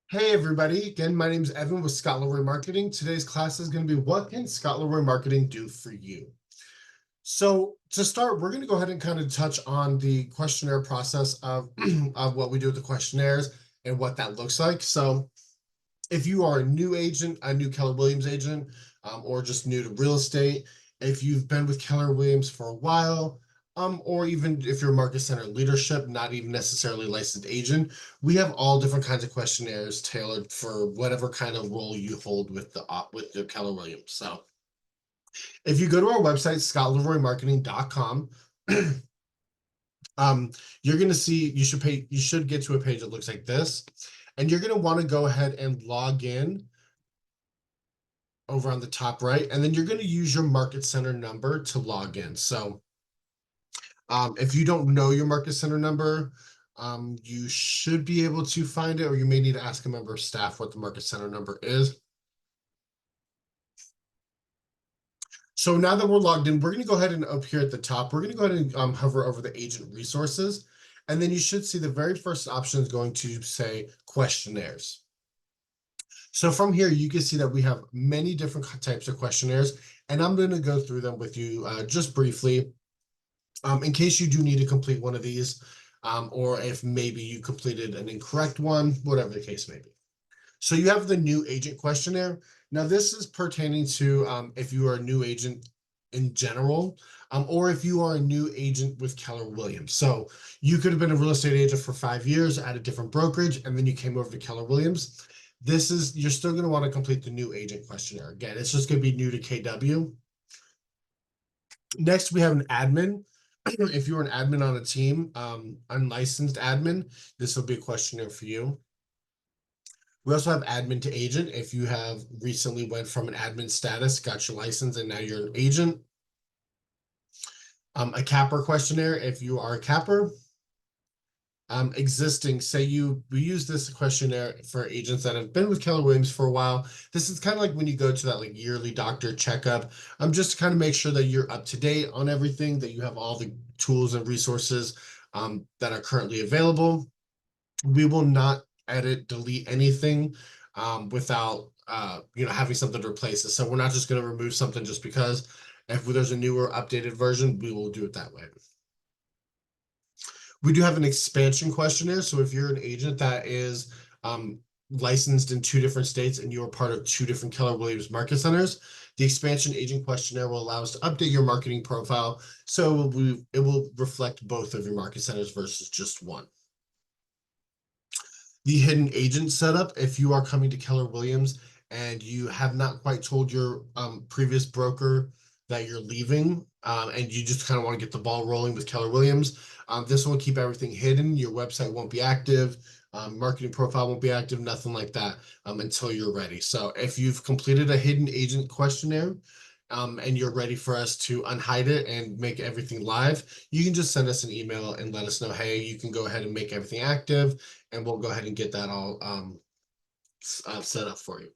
Hey everybody, again, my name is Evan with Scott Leroy Marketing. Today's class is going to be what can Scott Leroy Marketing do for you? So to start, we're going to go ahead and kind of touch on the questionnaire process of, of what we do with the questionnaires and what that looks like. So if you are a new agent, a new Keller Williams agent, or just new to real estate, if you've been with Keller Williams for a while, or even if you're Market Center leadership, not even necessarily licensed agent, we have all different kinds of questionnaires tailored for whatever kind of role you hold with the Keller Williams. So if you go to our website, scottleroymarketing.com, you're going to see you should get to a page that looks like this, and you're going to want to go ahead and log in over on the top right, and then you're going to use your Market Center number to log in. So if you don't know your Market Center number, you should be able to find it, or you may need to ask a member of staff what the Market Center number is. So now that we're logged in, we're going to go ahead and up here at the top, we're going to go ahead and hover over the agent resources. And then you should see the very first option is going to say questionnaires. So from here, you can see that we have many different types of questionnaires, and I'm going to go through them with you just briefly in case you do need to complete one of these, or if maybe you completed an incorrect one, whatever the case may be. So you have the new agent questionnaire. Now this is pertaining to if you are a new agent in general, or if you are a new agent with Keller Williams. So you could have been a real estate agent for 5 years at a different brokerage, and then you came over to Keller Williams. You're still going to want to complete the new agent questionnaire. Again, it's just going to be new to KW. Next, we have an admin. If you're an admin on a team, unlicensed admin, this will be a questionnaire for you. We also have admin to agent. If you have recently went from an admin status, got your license, and now you're an agent. A capper questionnaire, if you are a capper. Existing, we use this questionnaire for agents that have been with Keller Williams for a while. This is kind of like when you go to that like yearly doctor checkup, just to kind of make sure that you're up to date on everything, that you have all the tools and resources that are currently available. We will not edit, delete anything without having something to replace it. So we're not just going to remove something just because. If there's a newer updated version, we will do it that way. We do have an expansion questionnaire. So if you're an agent that is licensed in 2 different states and you're part of 2 different Keller Williams market centers, the expansion agent questionnaire will allow us to update your marketing profile. So it will reflect both of your market centers versus just one. The hidden agent setup, if you are coming to Keller Williams and you have not quite told your previous broker that you're leaving, and you just kind of want to get the ball rolling with Keller Williams, this will keep everything hidden. Your website won't be active, marketing profile won't be active, nothing like that until you're ready. So if you've completed a hidden agent questionnaire, and you're ready for us to unhide it and make everything live, you can just send us an email and let us know, hey, you can go ahead and make everything active, and we'll go ahead and get that all set up for you.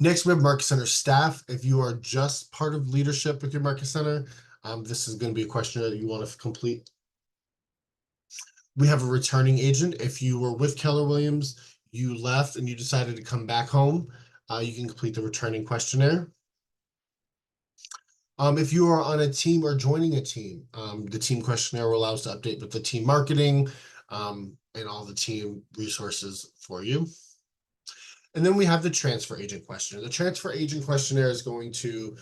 Next, we have Market Center staff. If you are just part of leadership with your Market Center, this is going to be a questionnaire that you want to complete. We have a returning agent. If you were with Keller Williams, you left and you decided to come back home, you can complete the returning questionnaire. If you are on a team or joining a team, the team questionnaire will allow us to update with the team marketing and all the team resources for you. And then we have the transfer agent questionnaire. The transfer agent questionnaire is going to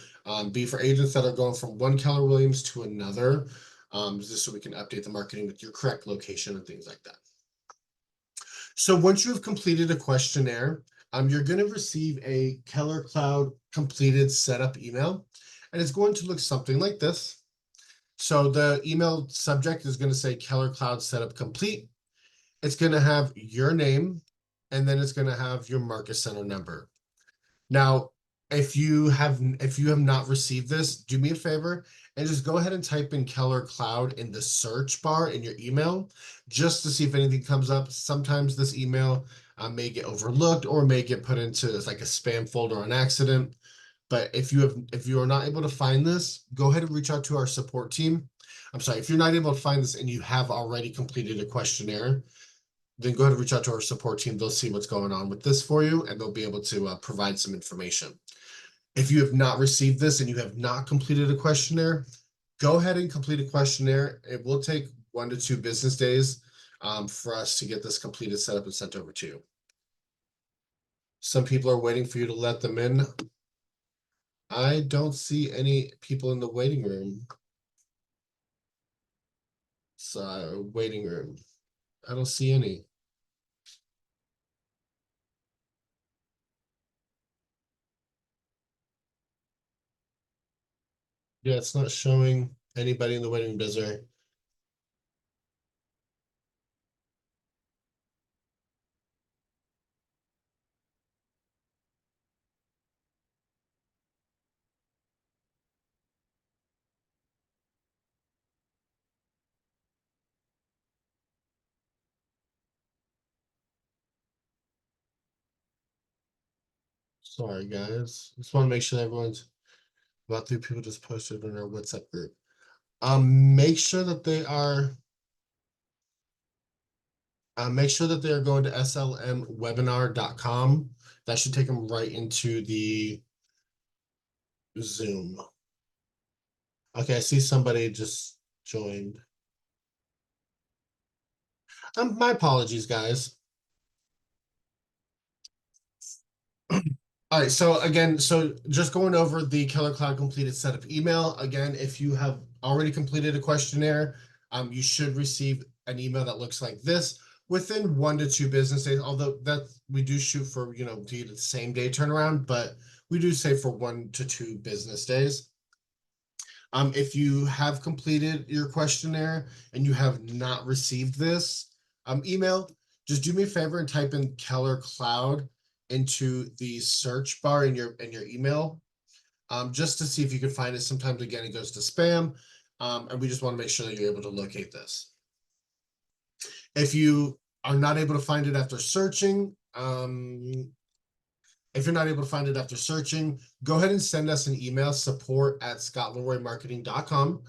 be for agents that are going from one Keller Williams to another, just so we can update the marketing with your correct location and things like that. So once you have completed a questionnaire, you're going to receive a Keller Cloud completed setup email, and it's going to look something like this. So the email subject is going to say Keller Cloud setup complete. It's going to have your name, and then it's going to have your Market Center number. Now, if you have not received this, do me a favor and just go ahead and type in Keller Cloud in the search bar in your email, just to see if anything comes up. Sometimes this email may get overlooked or may get put into like a spam folder on accident. But if you are not able to find this, go ahead and reach out to our support team. I'm sorry, if you're not able to find this and you have already completed a questionnaire, then go ahead and reach out to our support team. They'll see what's going on with this for you, and they'll be able to provide some information. If you have not received this and you have not completed a questionnaire, go ahead and complete a questionnaire. It will take 1 to 2 business days for us to get this completed, set up, and sent over to you. Some people are waiting for you to let them in. I don't see any people in the waiting room. So, waiting room. I don't see any. Yeah, it's not showing anybody in the waiting room, Desiree. Sorry, guys. Just want to make sure everyone's about 3 people just posted in our WhatsApp group. Make sure that they are going to slmwebinar.com. That should take them right into the Zoom. Okay, I see somebody just joined. My apologies, guys. All right, so again, just going over the Killer Cloud completed setup email. Again, if you have already completed a questionnaire, you should receive an email that looks like this within 1 to 2 business days. Although that we do shoot for, to get the same day turnaround, but we do say for 1 to 2 business days. If you have completed your questionnaire and you have not received this email, just do me a favor and type in Keller Cloud into the search bar in your email, just to see if you can find it. Sometimes again it goes to spam, and we just want to make sure that you're able to locate this. If you are not able to find it after searching, go ahead and send us an email, support@scottleroymarketing.com.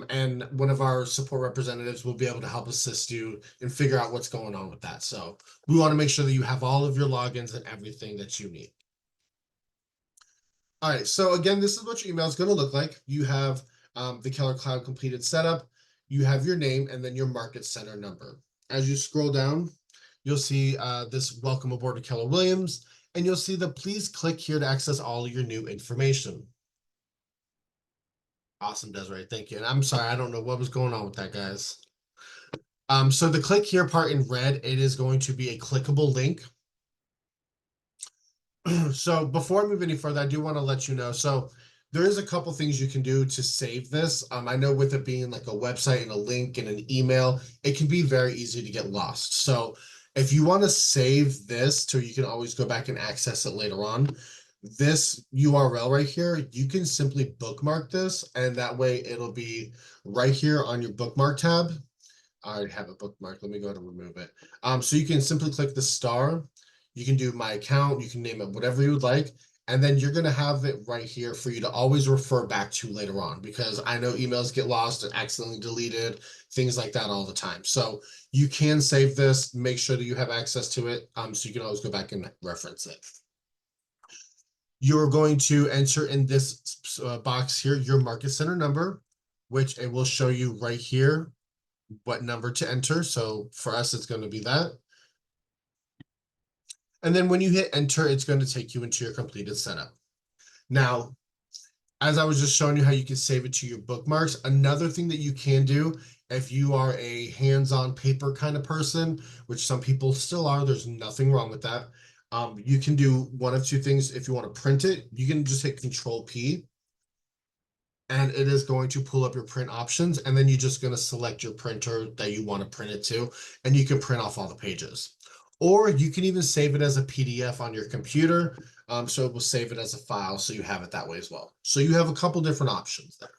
And one of our support representatives will be able to help assist you and figure out what's going on with that. So we want to make sure that you have all of your logins and everything that you need. All right, so again, this is what your email is going to look like. You have the Keller Cloud completed setup, you have your name, and then your market center number. As you scroll down, you'll see this welcome aboard to Keller Williams, and you'll see the please click here to access all of your new information. Awesome, Desiree, thank you. And I'm sorry, I don't know what was going on with that, guys. So the click here part in red, it is going to be a clickable link. So before I move any further, I do want to let you know, so there is a couple things you can do to save this. I know with it being like a website and a link and an email, it can be very easy to get lost. So if you want to save this so you can always go back and access it later on, this URL right here, you can simply bookmark this, and that way it'll be right here on your bookmark tab. I already have a bookmark. Let me go ahead and remove it. So you can simply click the star. You can do my account. You can name it whatever you would like. And then you're going to have it right here for you to always refer back to later on, because I know emails get lost and accidentally deleted, things like that all the time. So you can save this, make sure that you have access to it, so you can always go back and reference it. You're going to enter in this box here your market center number, which it will show you right here what number to enter. So for us, it's going to be that. And then when you hit enter, it's going to take you into your completed setup. Now, as I was just showing you how you can save it to your bookmarks, another thing that you can do if you are a hands-on paper kind of person, which some people still are, there's nothing wrong with that. You can do one of two things. If you want to print it, you can just hit Control P, and it is going to pull up your print options, and then you're just going to select your printer that you want to print it to, and you can print off all the pages. Or you can even save it as a PDF on your computer, so it will save it as a file, so you have it that way as well. So you have a couple different options there.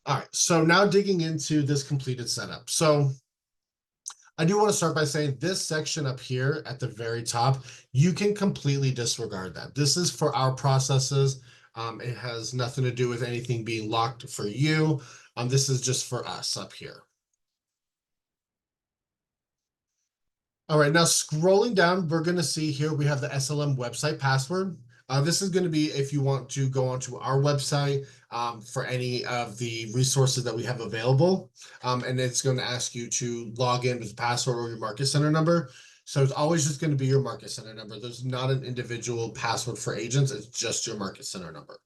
All right, so now digging into this completed setup. So I do want to start by saying this section up here at the very top, you can completely disregard that. This is for our processes. It has nothing to do with anything being locked for you. This is just for us up here. All right, now scrolling down, we're going to see here we have the SLM website password. This is going to be if you want to go onto our website for any of the resources that we have available. And it's going to ask you to log in with the password or your Market Center number. So it's always just going to be your Market Center number. There's not an individual password for agents. It's just your Market Center number.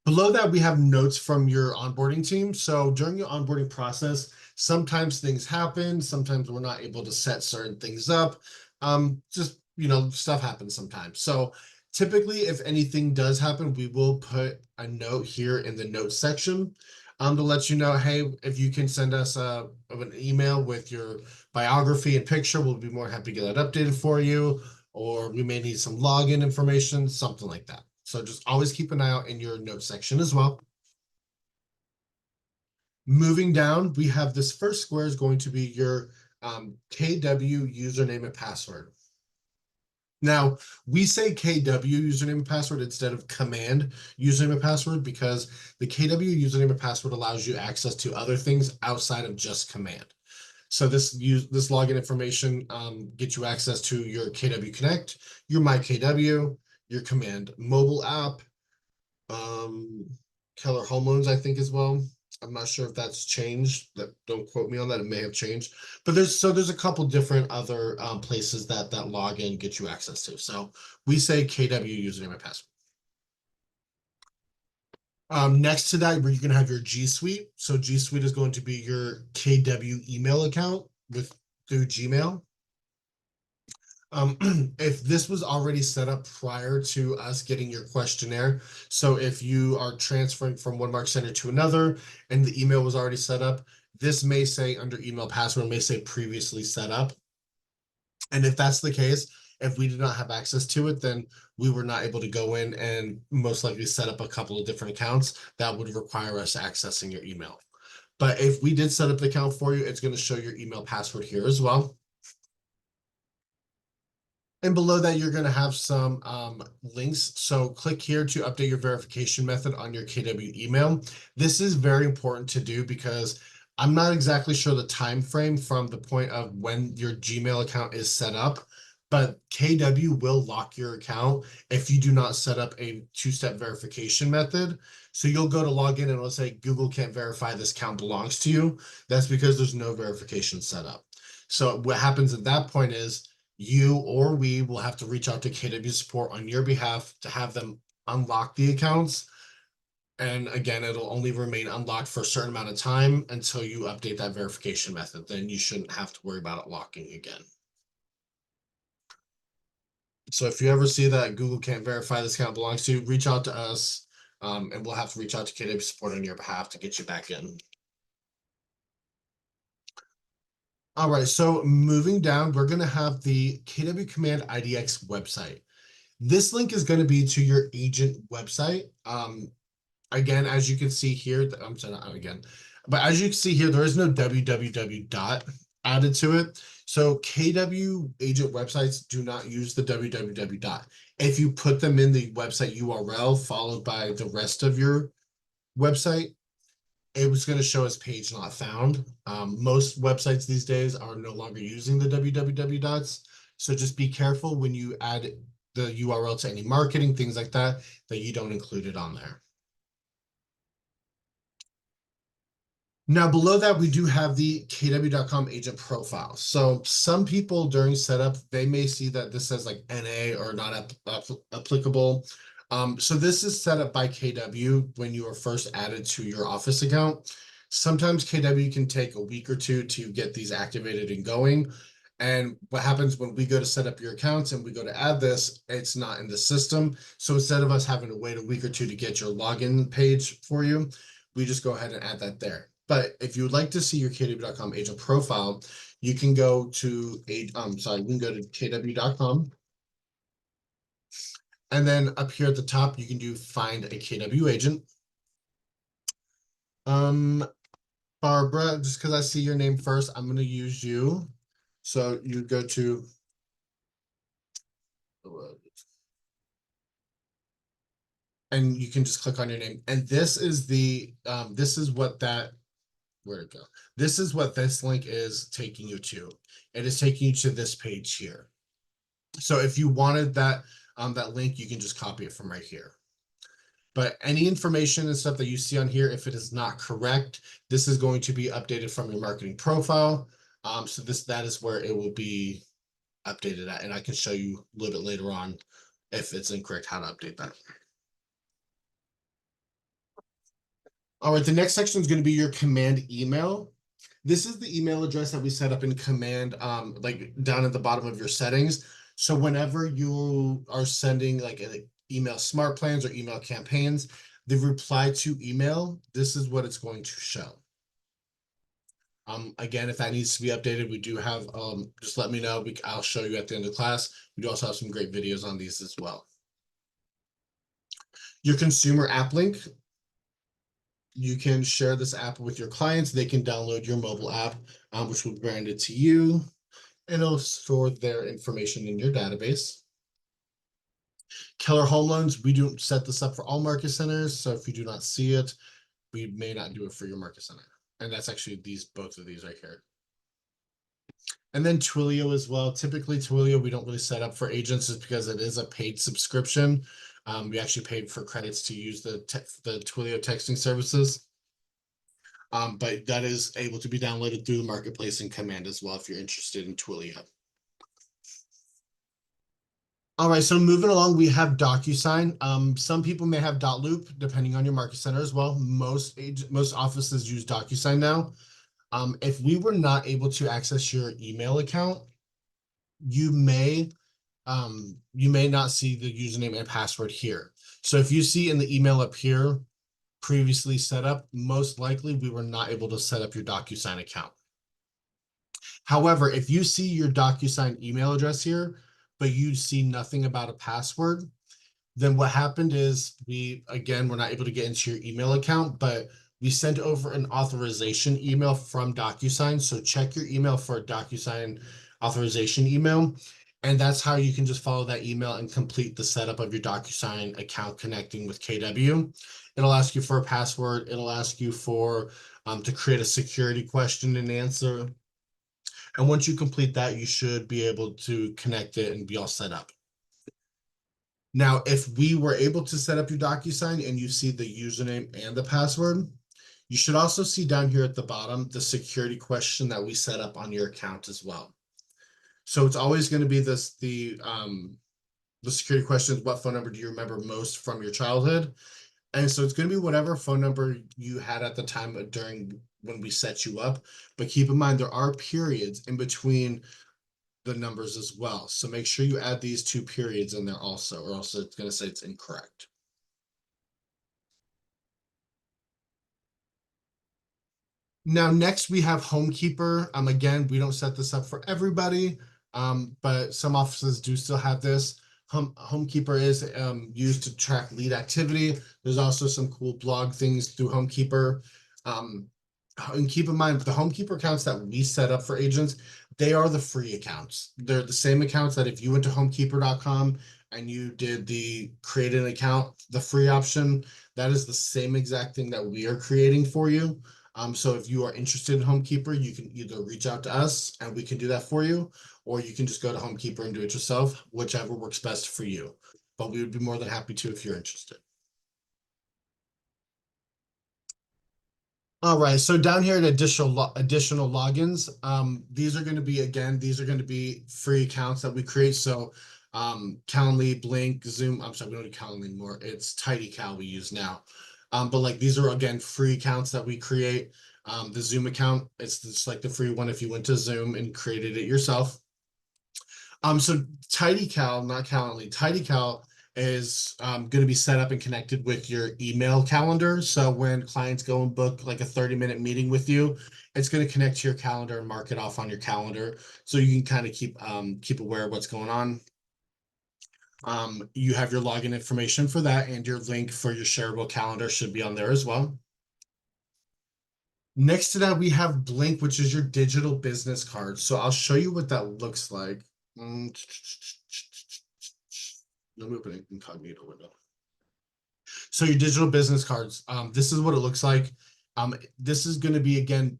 Below that, we have notes from your onboarding team. So during your onboarding process, sometimes things happen. Sometimes we're not able to set certain things up. Just, stuff happens sometimes. So typically, if anything does happen, we will put a note here in the notes section to let you know, hey, if you can send us an email with your biography and picture, we'll be more happy to get that updated for you. Or we may need some login information, something like that. So just always keep an eye out in your notes section as well. Moving down, we have this first square is going to be your KW username and password. Now, we say KW username and password instead of command username and password because the KW username and password allows you access to other things outside of just command. So this login information gets you access to your KW Connect, your My KW, your Command mobile app, Keller Home Loans, I think as well. I'm not sure if that's changed. Don't quote me on that. It may have changed, but there's a couple different other places that login gets you access to. So we say KW username and password. Next to that, you're going to have your G Suite. So G Suite is going to be your KW email account through Gmail. If this was already set up prior to us getting your questionnaire, so if you are transferring from one Mark Center to another and the email was already set up, this may say under email password, may say previously set up. And if that's the case, if we did not have access to it, then we were not able to go in and most likely set up a couple of different accounts that would require us accessing your email. But if we did set up the account for you, it's going to show your email password here as well. And below that, you're going to have some links. So click here to update your verification method on your KW email. This is very important to do because I'm not exactly sure the time frame from the point of when your Gmail account is set up, but KW will lock your account if you do not set up a two-step verification method. So you'll go to log in and it'll say Google can't verify this account belongs to you. That's because there's no verification set up. So what happens at that point is you or we will have to reach out to KW support on your behalf to have them unlock the accounts. And again, it'll only remain unlocked for a certain amount of time until you update that verification method. Then you shouldn't have to worry about it locking again. So if you ever see that Google can't verify this account belongs to you, reach out to us and we'll have to reach out to KW support on your behalf to get you back in. All right, so moving down, we're going to have the KW Command IDX website. This link is going to be to your agent website. Again, as you can see here, I'm sorry, not again, but as you can see here, there is no www dot added to it. So KW agent websites do not use the www dot. If you put them in the website URL followed by the rest of your website, it was going to show as page not found. Most websites these days are no longer using the www dots. So just be careful when you add the URL to any marketing, things like that, that you don't include it on there. Now below that, we do have the kw.com agent profile. So some people during setup, they may see that this says like NA or not applicable. So this is set up by KW when you are first added to your Office account. Sometimes KW can take a week or two to get these activated and going. And what happens when we go to set up your accounts and we go to add this, it's not in the system. So instead of us having to wait a week or two to get your login page for you, we just go ahead and add that there. But if you would like to see your kw.com agent profile, you can go to you can go to kw.com. And then up here at the top, you can do find a KW agent. Barbara, just because I see your name first, I'm going to use you. So you go to and you can just click on your name. And this is the this is what that where'd it go? This is what this link is taking you to. It is taking you to this page here. So if you wanted that link, you can just copy it from right here. But any information and stuff that you see on here, if it is not correct, this is going to be updated from your marketing profile. So that is where it will be updated at, and I can show you a little bit later on if it's incorrect how to update that. All right, the next section is going to be your command email. This is the email address that we set up in command, like down at the bottom of your settings. So whenever you are sending like email smart plans or email campaigns, the reply to email, this is what it's going to show. Again, if that needs to be updated, we do have, just let me know. I'll show you at the end of class. We do also have some great videos on these as well. Your consumer app link, you can share this app with your clients. They can download your mobile app, which will be branded to you, and it'll store their information in your database. Keller Home Loans, we do set this up for all market centers. So if you do not see it, we may not do it for your market center. And that's actually both of these right here. And then Twilio as well. Typically Twilio, we don't really set up for agents just because it is a paid subscription. We actually paid for credits to use the Twilio texting services. But that is able to be downloaded through the marketplace in command as well if you're interested in Twilio. All right, so moving along, we have DocuSign. Some people may have .loop depending on your market center as well. Most offices use DocuSign now. If we were not able to access your email account, you may not see the username and password here. So if you see in the email up here, previously set up, most likely we were not able to set up your DocuSign account. However, if you see your DocuSign email address here, but you see nothing about a password, then what happened is we're not able to get into your email account, but we sent over an authorization email from DocuSign. So check your email for a DocuSign authorization email. And that's how you can just follow that email and complete the setup of your DocuSign account connecting with KW. It'll ask you for a password. It'll ask you for to create a security question and answer. And once you complete that, you should be able to connect it and be all set up. Now, if we were able to set up your DocuSign and you see the username and the password, you should also see down here at the bottom the security question that we set up on your account as well. So it's always going to be the security question is, what phone number do you remember most from your childhood? And so it's going to be whatever phone number you had at the time during when we set you up. But keep in mind, there are periods in between the numbers as well. So make sure you add these 2 periods in there also, or else it's going to say it's incorrect. Now, next we have Homekeeper. Again, we don't set this up for everybody, but some offices do still have this. Homekeeper is used to track lead activity. There's also some cool blog things through Homekeeper. And keep in mind, the Homekeeper accounts that we set up for agents, they are the free accounts. They're the same accounts that if you went to homekeeper.com and you did the create an account, the free option, that is the same exact thing that we are creating for you. So if you are interested in Homekeeper, you can either reach out to us and we can do that for you, or you can just go to Homekeeper and do it yourself, whichever works best for you. But we would be more than happy to if you're interested. All right, so down here at additional logins, these are going to be free accounts that we create. So Calendly, Blink, Zoom, I'm sorry, we don't do Calendly anymore. It's TidyCal we use now. But like these are again free accounts that we create. The Zoom account, it's just like the free one if you went to Zoom and created it yourself. So TidyCal, not Calendly, TidyCal is going to be set up and connected with your email calendar. So when clients go and book like a 30-minute meeting with you, it's going to connect to your calendar and mark it off on your calendar. So you can kind of keep aware of what's going on. You have your login information for that, and your link for your shareable calendar should be on there as well. Next to that, we have Blink, which is your digital business card. So I'll show you what that looks like. Let me open an incognito window. So your digital business cards, this is what it looks like. This is going to be, again,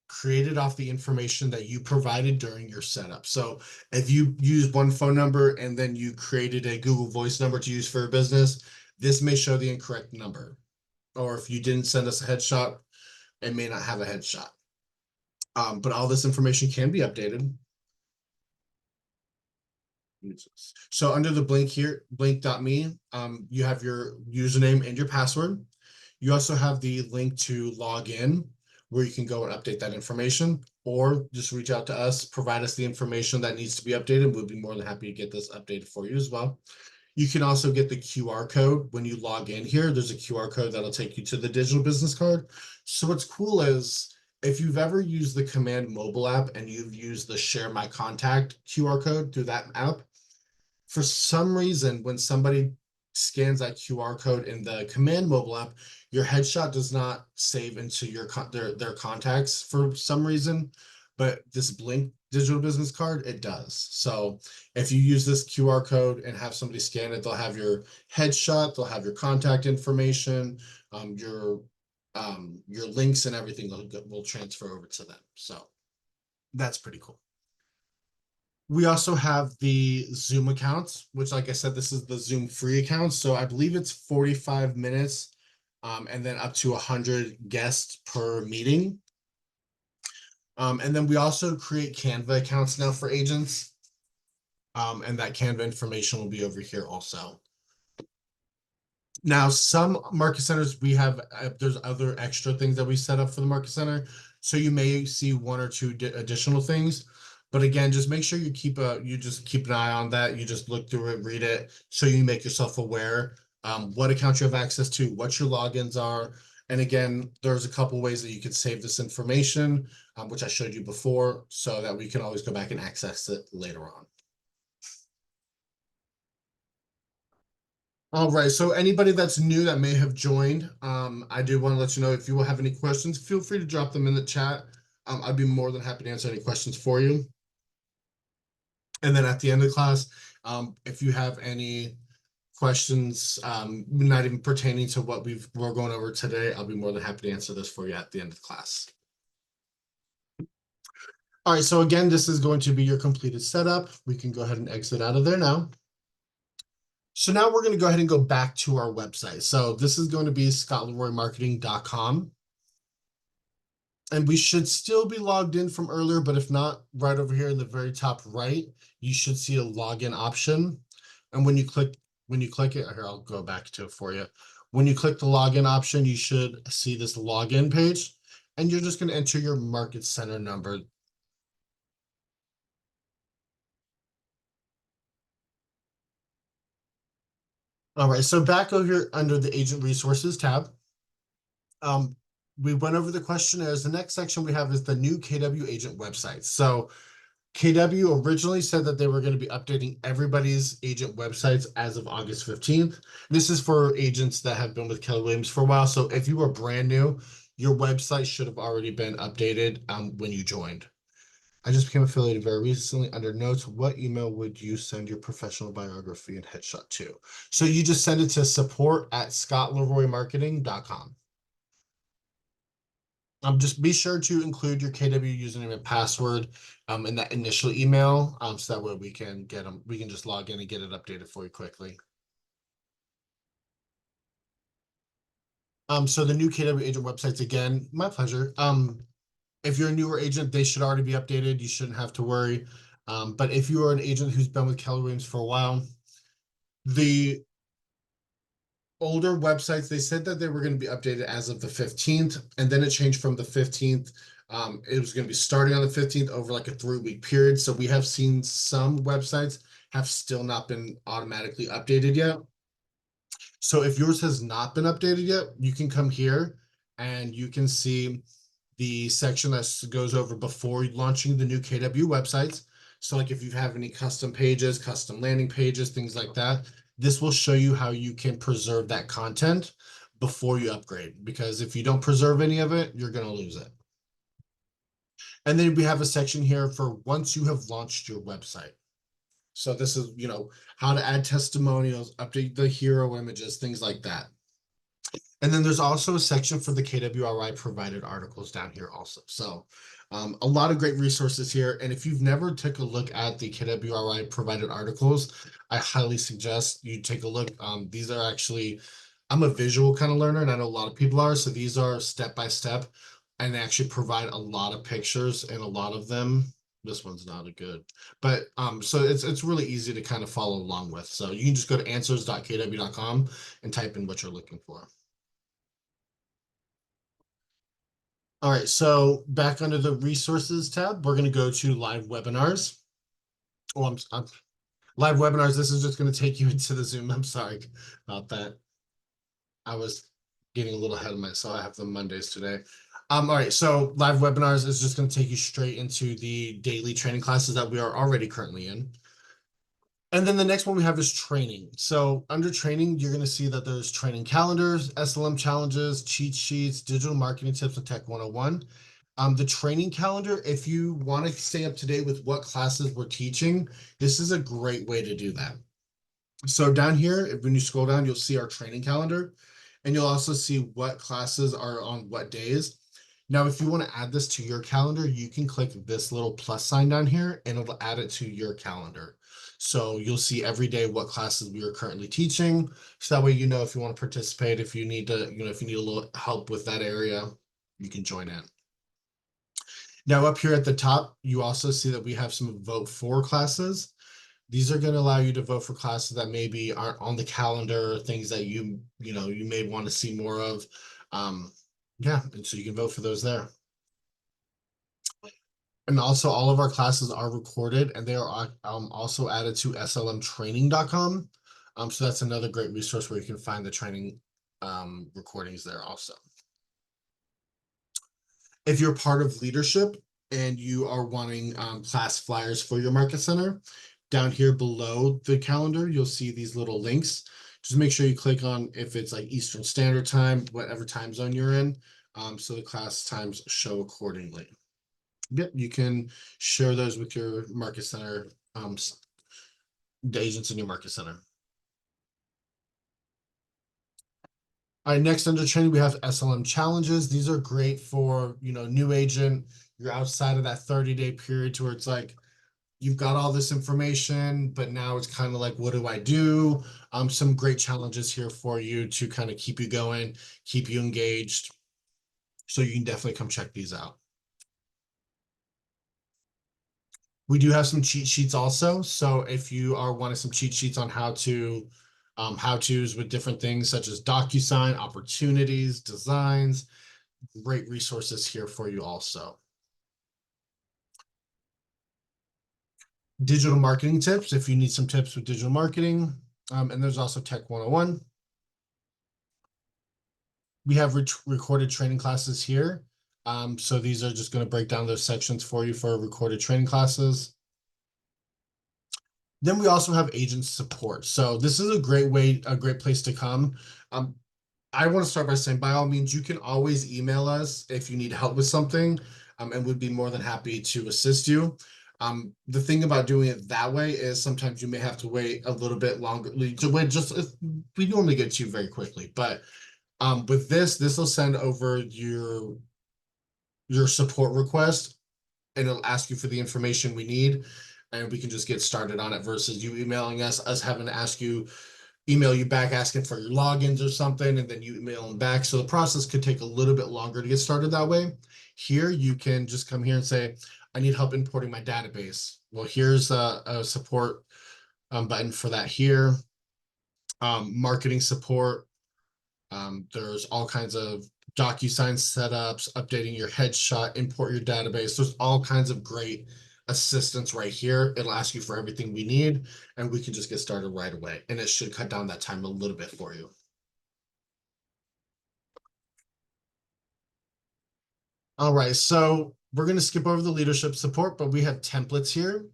created off the information that you provided during your setup. So if you use one phone number and then you created a Google Voice number to use for a business, this may show the incorrect number. Or if you didn't send us a headshot, it may not have a headshot. But all this information can be updated. So under the blink here, blink.me, you have your username and your password. You also have the link to log in where you can go and update that information, or just reach out to us, provide us the information that needs to be updated. We'll be more than happy to get this updated for you as well. You can also get the QR code when you log in here. There's a QR code that'll take you to the digital business card. So what's cool is if you've ever used the Command mobile app and you've used the Share My Contact QR code through that app, for some reason, when somebody scans that QR code in the Command mobile app, your headshot does not save into their contacts for some reason, but this Blink digital business card, it does. So if you use this QR code and have somebody scan it, they'll have your headshot, they'll have your contact information, your links and everything will transfer over to them. So that's pretty cool. We also have the Zoom accounts, which, like I said, this is the Zoom free account. So I believe it's 45 minutes and then up to 100 guests per meeting. And then we also create Canva accounts now for agents. And that Canva information will be over here also. Now, some market centers, we have, there's other extra things that we set up for the market center. So you may see one or two additional things. But again, just make sure you keep an eye on that. You just look through it, read it, so you make yourself aware what account you have access to, what your logins are. And again, there's a couple ways that you can save this information, which I showed you before, so that we can always go back and access it later on. All right, so anybody that's new that may have joined, I do want to let you know, if you will have any questions, feel free to drop them in the chat. I'd be more than happy to answer any questions for you. And then at the end of the class, if you have any questions, not even pertaining to what we're going over today, I'll be more than happy to answer this for you at the end of the class. All right, so again, this is going to be your completed setup. We can go ahead and exit out of there now. So now we're going to go ahead and go back to our website. So this is going to be scottleroymarketing.com. And we should still be logged in from earlier, but if not, right over here in the very top right, you should see a login option. And when you click it, here, I'll go back to it for you. When you click the login option, you should see this login page, and you're just going to enter your market center number. All right, so back over here under the Agent Resources tab, we went over the questionnaires. The next section we have is the new KW agent website. So KW originally said that they were going to be updating everybody's agent websites as of August 15th. This is for agents that have been with Keller Williams for a while. So if you were brand new, your website should have already been updated when you joined. I just became affiliated very recently. Under notes, what email would you send your professional biography and headshot to? So you just send it to support@scottleroymarketing.com. Just be sure to include your KW username and password in that initial email, so that way we can just log in and get it updated for you quickly. So the new KW agent websites, again, my pleasure. If you're a newer agent, they should already be updated. You shouldn't have to worry. But if you are an agent who's been with Keller Williams for a while, the older websites, they said that they were going to be updated as of the 15th, and then it changed from the 15th. It was going to be starting on the 15th over like a 3-week period. So we have seen some websites have still not been automatically updated yet. So if yours has not been updated yet, you can come here and you can see the section that goes over before launching the new KW websites. So like if you have any custom pages, custom landing pages, things like that, this will show you how you can preserve that content before you upgrade. Because if you don't preserve any of it, you're going to lose it. And then we have a section here for once you have launched your website. So this is, how to add testimonials, update the hero images, things like that. And then there's also a section for the KWRI provided articles down here also. So a lot of great resources here. And if you've never took a look at the KWRI provided articles, I highly suggest you take a look. These are actually, I'm a visual kind of learner, and I know a lot of people are. So these are step by step, and they actually provide a lot of pictures, and a lot of them. This one's not a good, but so it's really easy to kind of follow along with. So you can just go to answers.kw.com and type in what you're looking for. All right, so back under the resources tab, we're going to go to live webinars. Oh, I'm live webinars. This is just going to take you into the Zoom. I'm sorry about that. I was getting a little ahead of myself. I have the Mondays today. All right, so live webinars is just going to take you straight into the daily training classes that we are already currently in. And then the next one we have is training. So under training, you're going to see that there's training calendars, SLM challenges, cheat sheets, digital marketing tips, and Tech 101. The training calendar, if you want to stay up to date with what classes we're teaching, this is a great way to do that. So down here, when you scroll down, you'll see our training calendar, and you'll also see what classes are on what days. Now, if you want to add this to your calendar, you can click this little plus sign down here, and it'll add it to your calendar. So you'll see every day what classes we are currently teaching. So that way, you know, if you want to participate, if you need to, if you need a little help with that area, you can join in. Now, up here at the top, you also see that we have some vote for classes. These are going to allow you to vote for classes that maybe aren't on the calendar, things that you may want to see more of. Yeah, and so you can vote for those there. And also all of our classes are recorded, and they are also added to slmtraining.com. So that's another great resource where you can find the training recordings there also. If you're part of leadership and you are wanting class flyers for your market center, down here below the calendar, you'll see these little links. Just make sure you click on if it's like Eastern Standard Time, whatever time zone you're in, so the class times show accordingly. Yep, you can share those with your market center, the agents in your market center. All right, next under training, we have SLM challenges. These are great for, new agent. You're outside of that 30-day period to where it's like, you've got all this information, but now it's kind of like, what do I do? Some great challenges here for you to kind of keep you going, keep you engaged. So you can definitely come check these out. We do have some cheat sheets also. So if you are wanting some cheat sheets on how-tos with different things such as DocuSign, opportunities, designs, great resources here for you also. Digital marketing tips, if you need some tips with digital marketing. And there's also Tech 101. We have recorded training classes here. So these are just going to break down those sections for you for recorded training classes. Then we also have agent support. So this is a great place to come. I want to start by saying, by all means, you can always email us if you need help with something, and we'd be more than happy to assist you. The thing about doing it that way is sometimes you may have to wait a little bit longer to wait. We normally get to you very quickly, but with this will send over your support request, and it'll ask you for the information we need, and we can just get started on it versus you emailing us having to email you back asking for your logins or something, and then you email them back. So the process could take a little bit longer to get started that way. Here, you can just come here and say, I need help importing my database. Well, here's a support button for that here. Marketing support. There's all kinds of DocuSign setups, updating your headshot, import your database. There's all kinds of great assistance right here. It'll ask you for everything we need, and we can just get started right away. And it should cut down that time a little bit for you. All right, so we're going to skip over the leadership support, but we have templates here.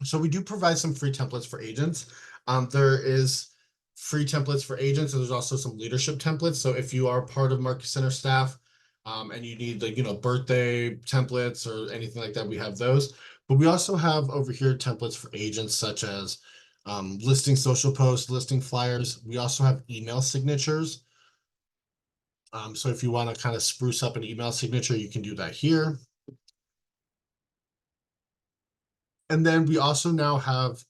So we do provide some free templates for agents. There is free templates for agents, and there's also some leadership templates. So if you are part of Market Center staff, and you need birthday templates or anything like that, we have those. But we also have over here templates for agents such as listing social posts, listing flyers. We also have email signatures. So if you want to kind of spruce up an email signature, you can do that here. And then we also now have,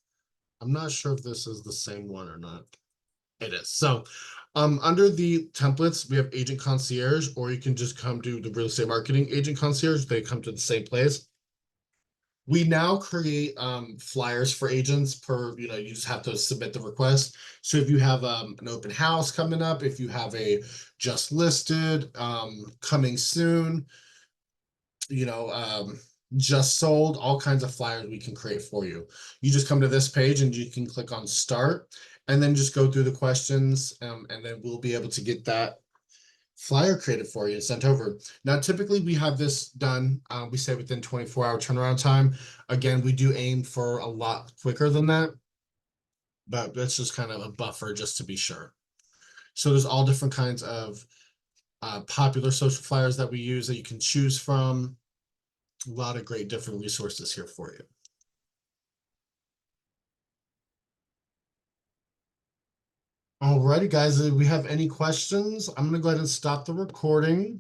I'm not sure if this is the same one or not. It is. So under the templates, we have agent concierge, or you can just come to the real estate marketing agent concierge. They come to the same place. We now create flyers for agents per, you just have to submit the request. So if you have an open house coming up, if you have a just listed coming soon, you know, just sold, all kinds of flyers we can create for you. You just come to this page and you can click on start and then just go through the questions, and then we'll be able to get that flyer created for you and sent over. Now, typically we have this done, we say within 24-hour turnaround time. Again, we do aim for a lot quicker than that, but that's just kind of a buffer just to be sure. So there's all different kinds of popular social flyers that we use that you can choose from. A lot of great different resources here for you. Alrighty, guys, if we have any questions, I'm gonna go ahead and stop the recording.